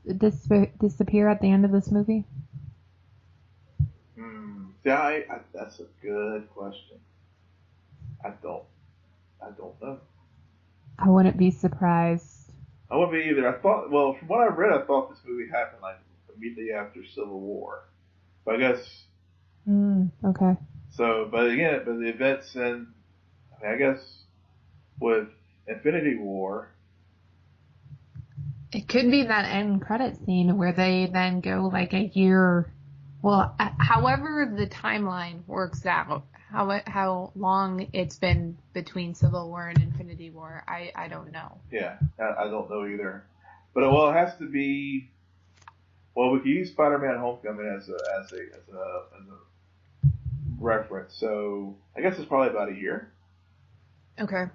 disappear at the end of this movie? That's a good question. I don't know. I wouldn't be surprised. I wouldn't be either. From what I read, I thought this movie happened immediately after Civil War. But I guess. Okay. So, but again, but the events in, I guess, with Infinity War. It could be that end credit scene where they then go like a year. Well, however the timeline works out, how long it's been between Civil War and Infinity War, I don't know. Yeah, I don't know either. But well, it has to be. Well, we can use Spider-Man: Homecoming as a reference. So I guess it's probably about a year. Okay.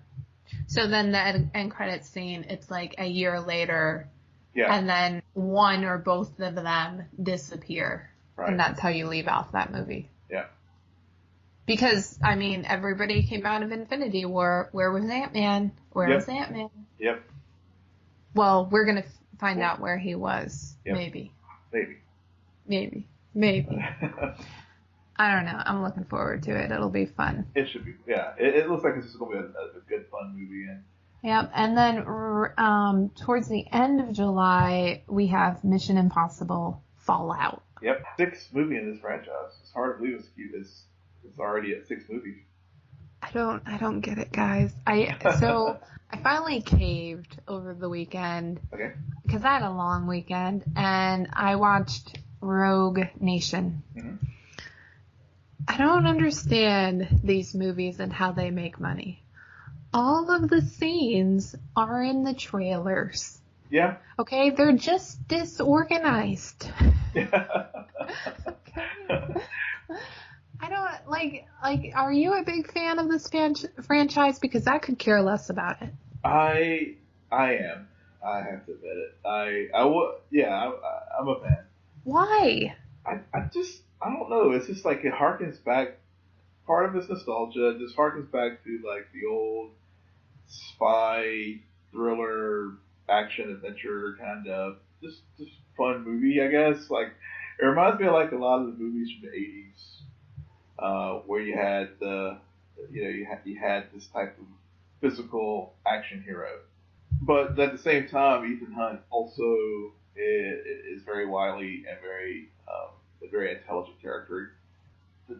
So then the end credits scene, it's like a year later, Yeah. and then one or both of them disappear. Right. And that's how you leave off that movie. Yeah. Because, I mean, everybody came out of Infinity War. Where was Ant-Man? Where was Ant-Man? Yep. Well, we're going to find out where he was. Yep. Maybe. Maybe. I don't know. I'm looking forward to it. It'll be fun. It should be. Yeah. It looks like it's just going to be a good, fun movie. Yep. And then towards the end of July, we have Mission Impossible Fallout. Yep. 6th movie in this franchise. It's hard to believe it's already at 6 movies. I don't get it, guys. I finally caved over the weekend. Okay. Because I had a long weekend, and I watched Rogue Nation. Mm-hmm. I don't understand these movies and how they make money. All of the scenes are in the trailers. Yeah. Okay, they're just disorganized. Okay. I don't like. Are you a big fan of this franchise? Because I could care less about it. I am. I have to admit it. I'm a fan. Why? I don't know. It's just like it harkens back. Part of it's nostalgia. It just harkens back to like the old spy thriller action adventure kind of just fun movie, I guess. Like it reminds me of like a lot of the movies from the '80s, where you had you had this type of physical action hero, but at the same time, Ethan Hunt also is very wily and a very intelligent character.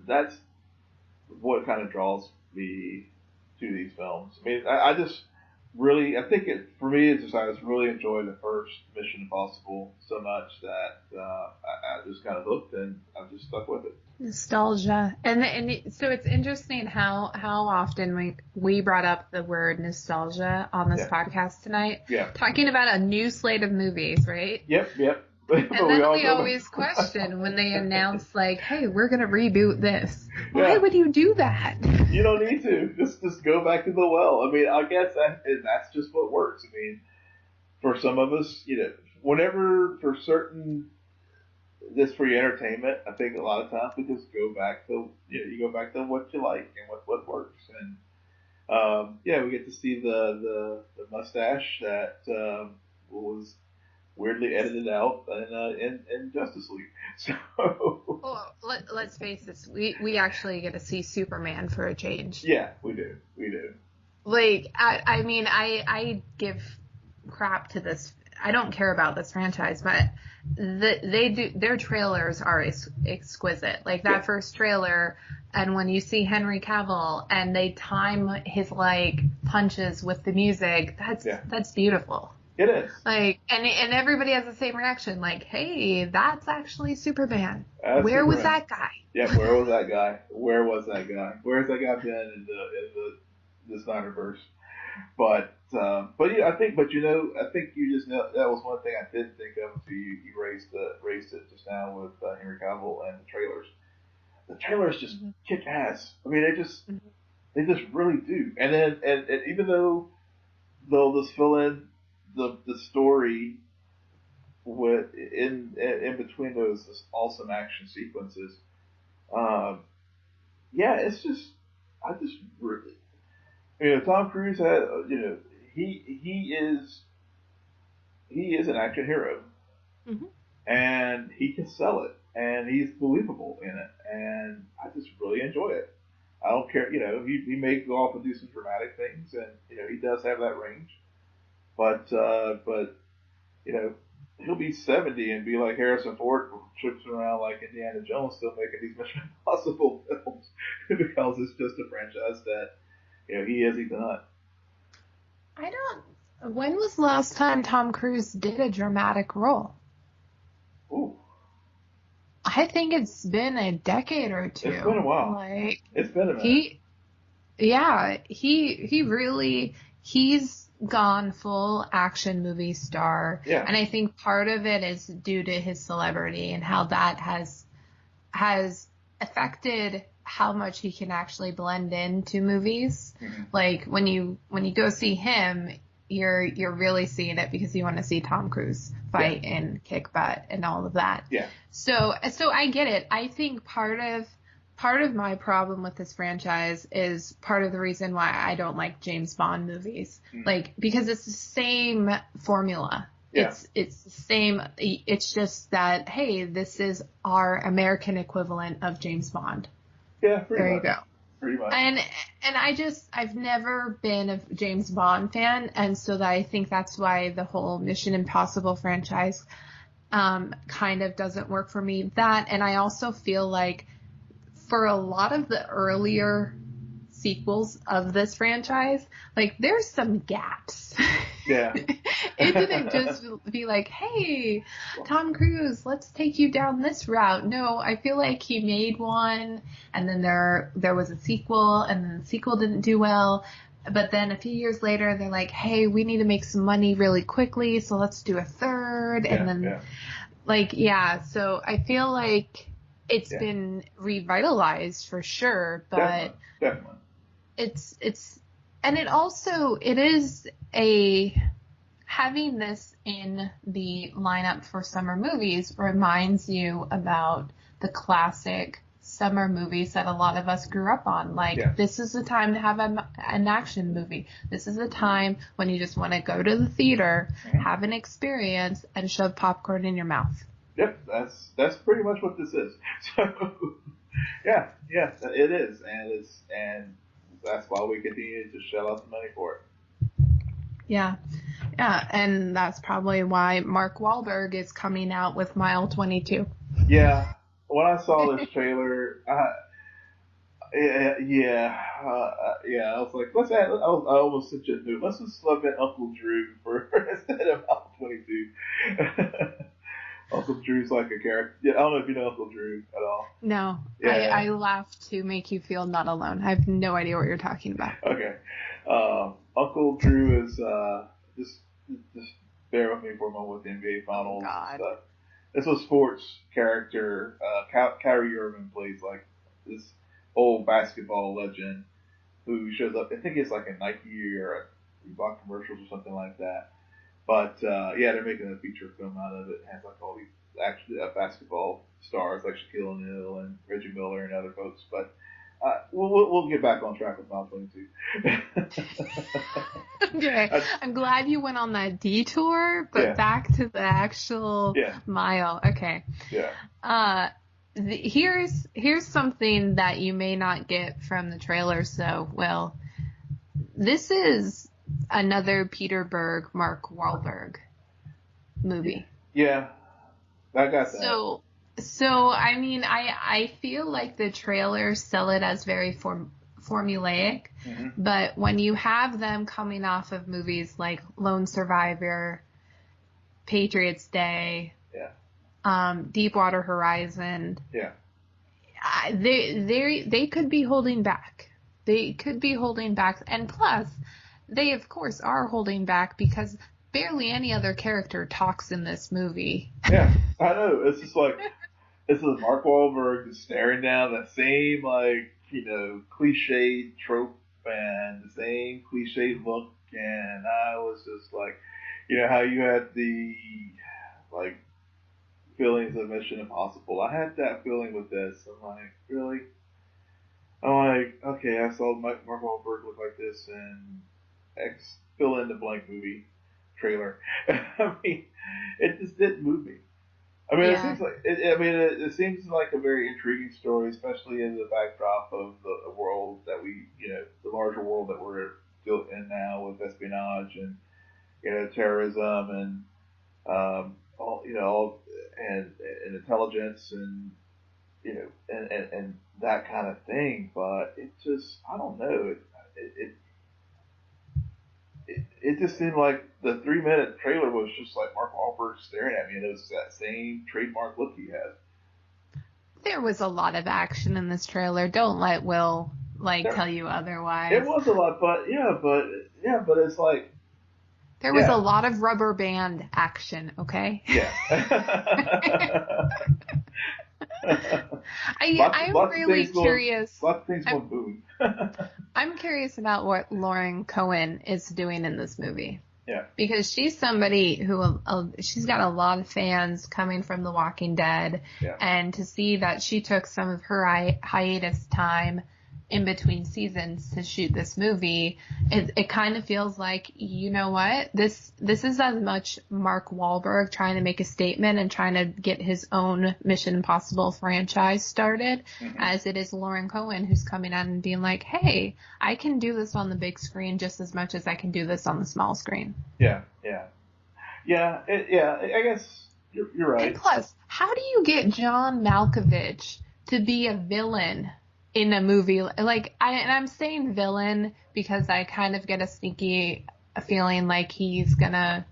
That's what kind of draws me to these films. I mean, I just really, I think for me, it's just I just really enjoyed the first Mission Impossible so much that I just kind of hooked and I've just stuck with it. Nostalgia, and so it's interesting how often we brought up the word nostalgia on this podcast tonight. Yeah. Talking about a new slate of movies, right? Yep. And then we always question when they announce like, "Hey, we're gonna reboot this." Why would you do that? You don't need to. Just go back to the well. I mean, I guess that's just what works. I mean, for some of us, whenever for certain, just for your entertainment, I think a lot of times we just go back to you go back to what you like and what works. And we get to see the mustache that was weirdly edited out in Justice League. So, well, let's face this, we actually get to see Superman for a change. Yeah, we do. Like, I mean, I give crap to this. I don't care about this franchise, but their trailers are exquisite. Like that first trailer, and when you see Henry Cavill and they time his like punches with the music, that's beautiful. It is. Like, and everybody has the same reaction. Like, hey, that's actually Superman. Where was that guy? Yeah, where was that guy? Where's that guy been in the Snyderverse? But yeah, I think you just know that was one thing I didn't think of until you raised it just now with Henry Cavill and the trailers. The trailers just kick ass. I mean, they just really do. And then and even though they'll just fill in the story in between those awesome action sequences. It's just I just really, Tom Cruise had he is an action hero, and he can sell it, and he's believable in it, and I just really enjoy it. I don't care, he may go off and do some dramatic things, and he does have that range. But he'll be 70 and be like Harrison Ford, trips around like Indiana Jones, still making these Mission Impossible films because it's just a franchise that he has eaten up. When was the last time Tom Cruise did a dramatic role? Ooh. I think it's been a decade or two. It's been a while. It's been a minute. He's gone full action movie star. Yeah. And I think part of it is due to his celebrity and how that has affected how much he can actually blend into movies. Mm-hmm. Like when you go see him, you're really seeing it because you want to see Tom Cruise fight and kick butt and all of that. Yeah. So I get it. I think part of my problem with this franchise is part of the reason why I don't like James Bond movies. Like, because it's the same formula. Yeah. It's the same. It's just that, hey, this is our American equivalent of James Bond. Yeah, pretty much. There you go. Pretty much. And I've never been a James Bond fan, and so that I think that's why the whole Mission Impossible franchise kind of doesn't work for me. That, and I also feel like for a lot of the earlier sequels of this franchise, like there's some gaps. Yeah. It didn't just be like, hey, Tom Cruise, let's take you down this route. No, I feel like he made one, and then there was a sequel, and then the sequel didn't do well. But then a few years later, they're like, hey, we need to make some money really quickly, so let's do a third. And then, so I feel like it's been revitalized for sure, but definitely. It is having this in the lineup for summer movies reminds you about the classic summer movies that a lot of us grew up on. Like, this is the time to have an action movie. This is the time when you just want to go to the theater, have an experience, and shove popcorn in your mouth. Yep, that's pretty much what this is. So, yeah, it is, and that's why we continue to shell out the money for it. Yeah, and that's probably why Mark Wahlberg is coming out with Mile 22. Yeah, when I saw this trailer, I was like, let's add. I almost sent you a note. Let's just love it, Uncle Drew for instead of Mile 22. Uncle Drew's like a character. Yeah, I don't know if you know Uncle Drew at all. No, I laughed to make you feel not alone. I have no idea what you're talking about. Okay, Uncle Drew is just bear with me for a moment with the NBA Finals. God. It's a sports character. Kyrie Irving plays like this old basketball legend who shows up. I think it's like a Nike or a Reebok commercials or something like that. But they're making a feature film out of it. It has like all these actually basketball stars like Shaquille O'Neal and Reggie Miller and other folks. But we'll get back on track with Mile 22. Okay, I'm glad you went on that detour, but back to the actual mile. Okay. Yeah. Here's something that you may not get from the trailer. So, well, this is another Peter Berg, Mark Wahlberg movie. Yeah, I got that. So I mean, I feel like the trailers sell it as very formulaic, but when you have them coming off of movies like Lone Survivor, Patriots Day, Deepwater Horizon, they could be holding back. They could be holding back, and plus, they of course are holding back because barely any other character talks in this movie. Yeah, I know. It's just like, this is Mark Wahlberg just staring down that same, like, cliched trope and the same cliched look. And I was just like, how you had the, like, feelings of Mission Impossible. I had that feeling with this. I'm like, really? I'm like, okay, I saw Mark Wahlberg look like this in X fill in the blank movie trailer. I mean, it just didn't move me. I mean, it seems like it seems like a very intriguing story, especially in the backdrop of the world that we, the larger world that we're still in now with espionage and terrorism and all and intelligence and and that kind of thing. But it just, I don't know. It just seemed like the 3 minute trailer was just like Mark Wahlberg staring at me, and it was that same trademark look he had. There was a lot of action in this trailer. Don't let Will tell you otherwise. It was a lot, but it's like there was a lot of rubber band action. Okay. Yeah. I'm really curious. Lots of things going boom. I'm curious about what Lauren Cohen is doing in this movie. Yeah. Because she's somebody who, she's got a lot of fans coming from The Walking Dead. Yeah. And to see that she took some of her hiatus time in between seasons to shoot this movie, it kind of feels like, you know what, this is as much Mark Wahlberg trying to make a statement and trying to get his own Mission Impossible franchise started, as it is Lauren Cohen who's coming out and being like, hey, I can do this on the big screen just as much as I can do this on the small screen. I guess you're right. And plus, how do you get John Malkovich to be a villain in a movie? I'm saying villain because I kind of get a sneaky feeling like he's gonna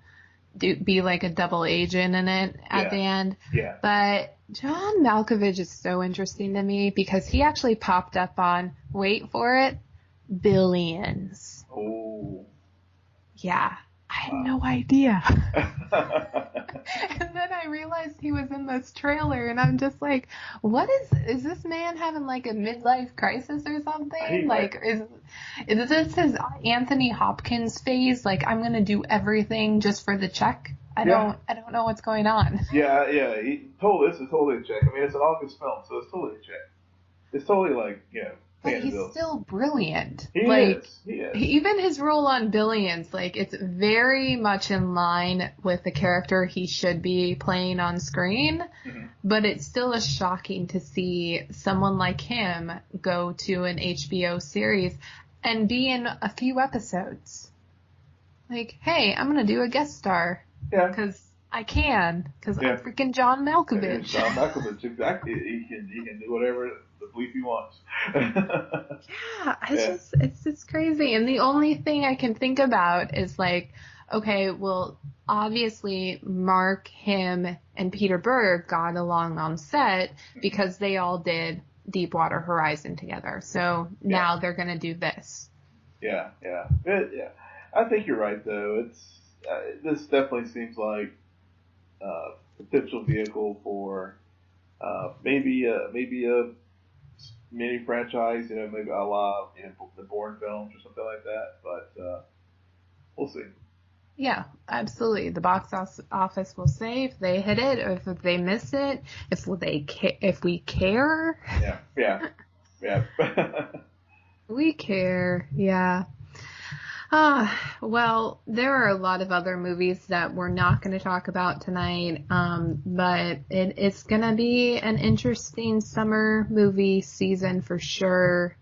be like a double agent in it at the end. Yeah. But John Malkovich is so interesting to me because he actually popped up on, wait for it, Billions. Oh. Yeah. I had no idea. And then I realized he was in this trailer, and I'm just like, what is this man having like a midlife crisis or something? Is this his Anthony Hopkins phase? Like, I'm gonna do everything just for the check? I don't know what's going on. Yeah. This is totally a check. I mean, it's an August film, so it's totally a check. It's totally But he's still brilliant. He is. Even his role on Billions, it's very much in line with the character he should be playing on screen. Mm-hmm. But it still is shocking to see someone like him go to an HBO series and be in a few episodes. Like, hey, I'm going to do a guest star. Yeah. Because I can. Because I'm freaking John Malkovich. John Malkovich, exactly. He can do whatever the bleep he wants. It's just crazy. And the only thing I can think about is okay, well, obviously Mark, him, and Peter Berg got along on set because they all did Deepwater Horizon together. So now they're going to do this. Yeah. I think you're right, though. This definitely seems like a potential vehicle for maybe a mini franchise, maybe a la the Bourne films or something like that. But we'll see. Yeah, absolutely. The box office will say if they hit it or if they miss it, if we care. Yeah. We care. Yeah. Well, there are a lot of other movies that we're not going to talk about tonight, but it's going to be an interesting summer movie season for sure.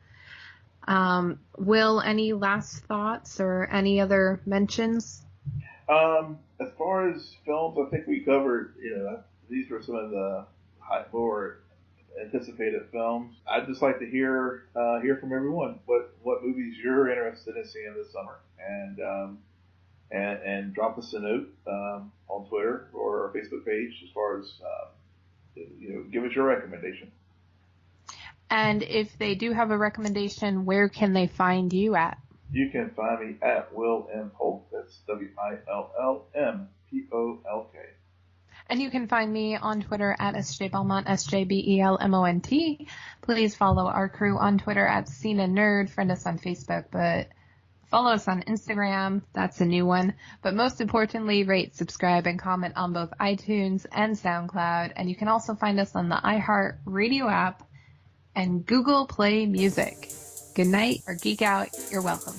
Will, any last thoughts or any other mentions? As far as films, I think we covered, these were some of the more anticipated films. I'd just like to hear from everyone what movies you're interested in seeing this summer, and drop us a note on Twitter or our Facebook page as far as give us your recommendation. And if they do have a recommendation, where can they find you at? You can find me at Will M. Polk. That's WILLMPOLK. And you can find me on Twitter at SJ Belmont, SJBELMONT. Please follow our crew on Twitter at Scene and Nerd. Friend us on Facebook, but follow us on Instagram. That's a new one. But most importantly, rate, subscribe, and comment on both iTunes and SoundCloud. And you can also find us on the iHeart Radio app and Google Play Music. Good night or geek out. You're welcome.